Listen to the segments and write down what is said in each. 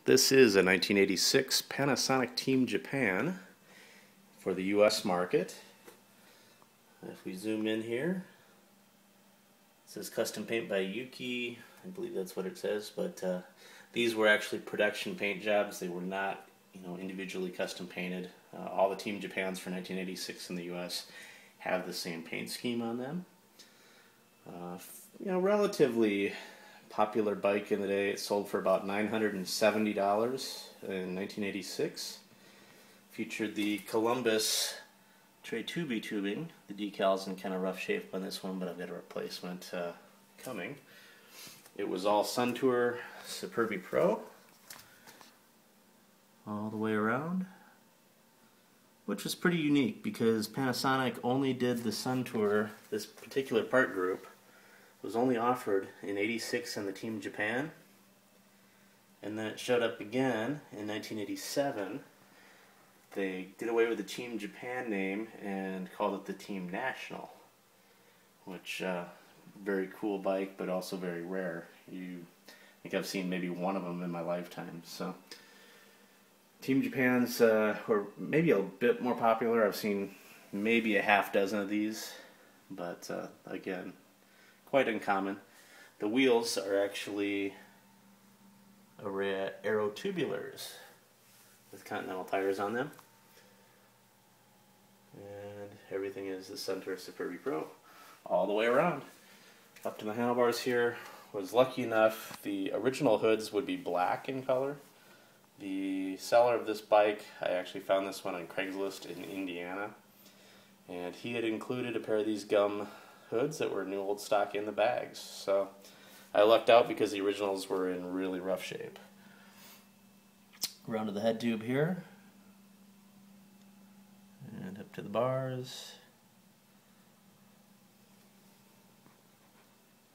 This is a 1986 Panasonic Team Japan for the US market. If we zoom in here, it says custom paint by Yuki. I believe that's what it says, but these were actually production paint jobs. They were not, individually custom painted. All the Team Japans for 1986 in the US have the same paint scheme on them. Relatively popular bike in the day. It sold for about $970 in 1986. Featured the Columbus Tretubi tubing. The decal's in kind of rough shape on this one, but I've got a replacement coming. It was all Suntour Superbe Pro all the way around, which was pretty unique because Panasonic only did the Suntour, this particular part group. It was only offered in '86 in the Team Japan, and then it showed up again in 1987. They did away with the Team Japan name and called it the Team National, which very cool bike, but also very rare. I think I've seen maybe one of them in my lifetime. So Team Japan's were maybe a bit more popular. I've seen maybe a half dozen of these, but again, quite uncommon. The wheels are actually aerotubulars with Continental tires on them, and everything is the Suntour Superbe Pro all the way around. Up to the handlebars here. Was lucky enough, the original hoods would be black in color. The seller of this bike, I actually found this one on Craigslist in Indiana, and he had included a pair of these gum hoods that were new old stock in the bags. So I lucked out because the originals were in really rough shape. Around to the head tube here, and up to the bars.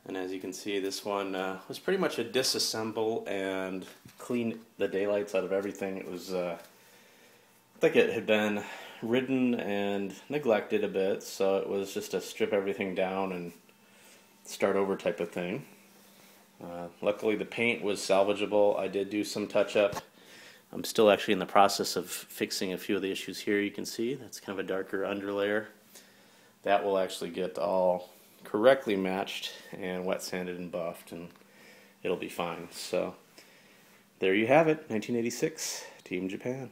And as you can see, this one was pretty much a disassemble and clean the daylights out of everything. It was, I think it had been ridden and neglected a bit, so it was just a strip everything down and start over type of thing. Luckily the paint was salvageable. I did do some touch-up. I'm still actually in the process of fixing a few of the issues here. You can see that's kind of a darker underlayer. That will actually get all correctly matched and wet sanded and buffed, and it'll be fine. So there you have it, 1986 Team Japan.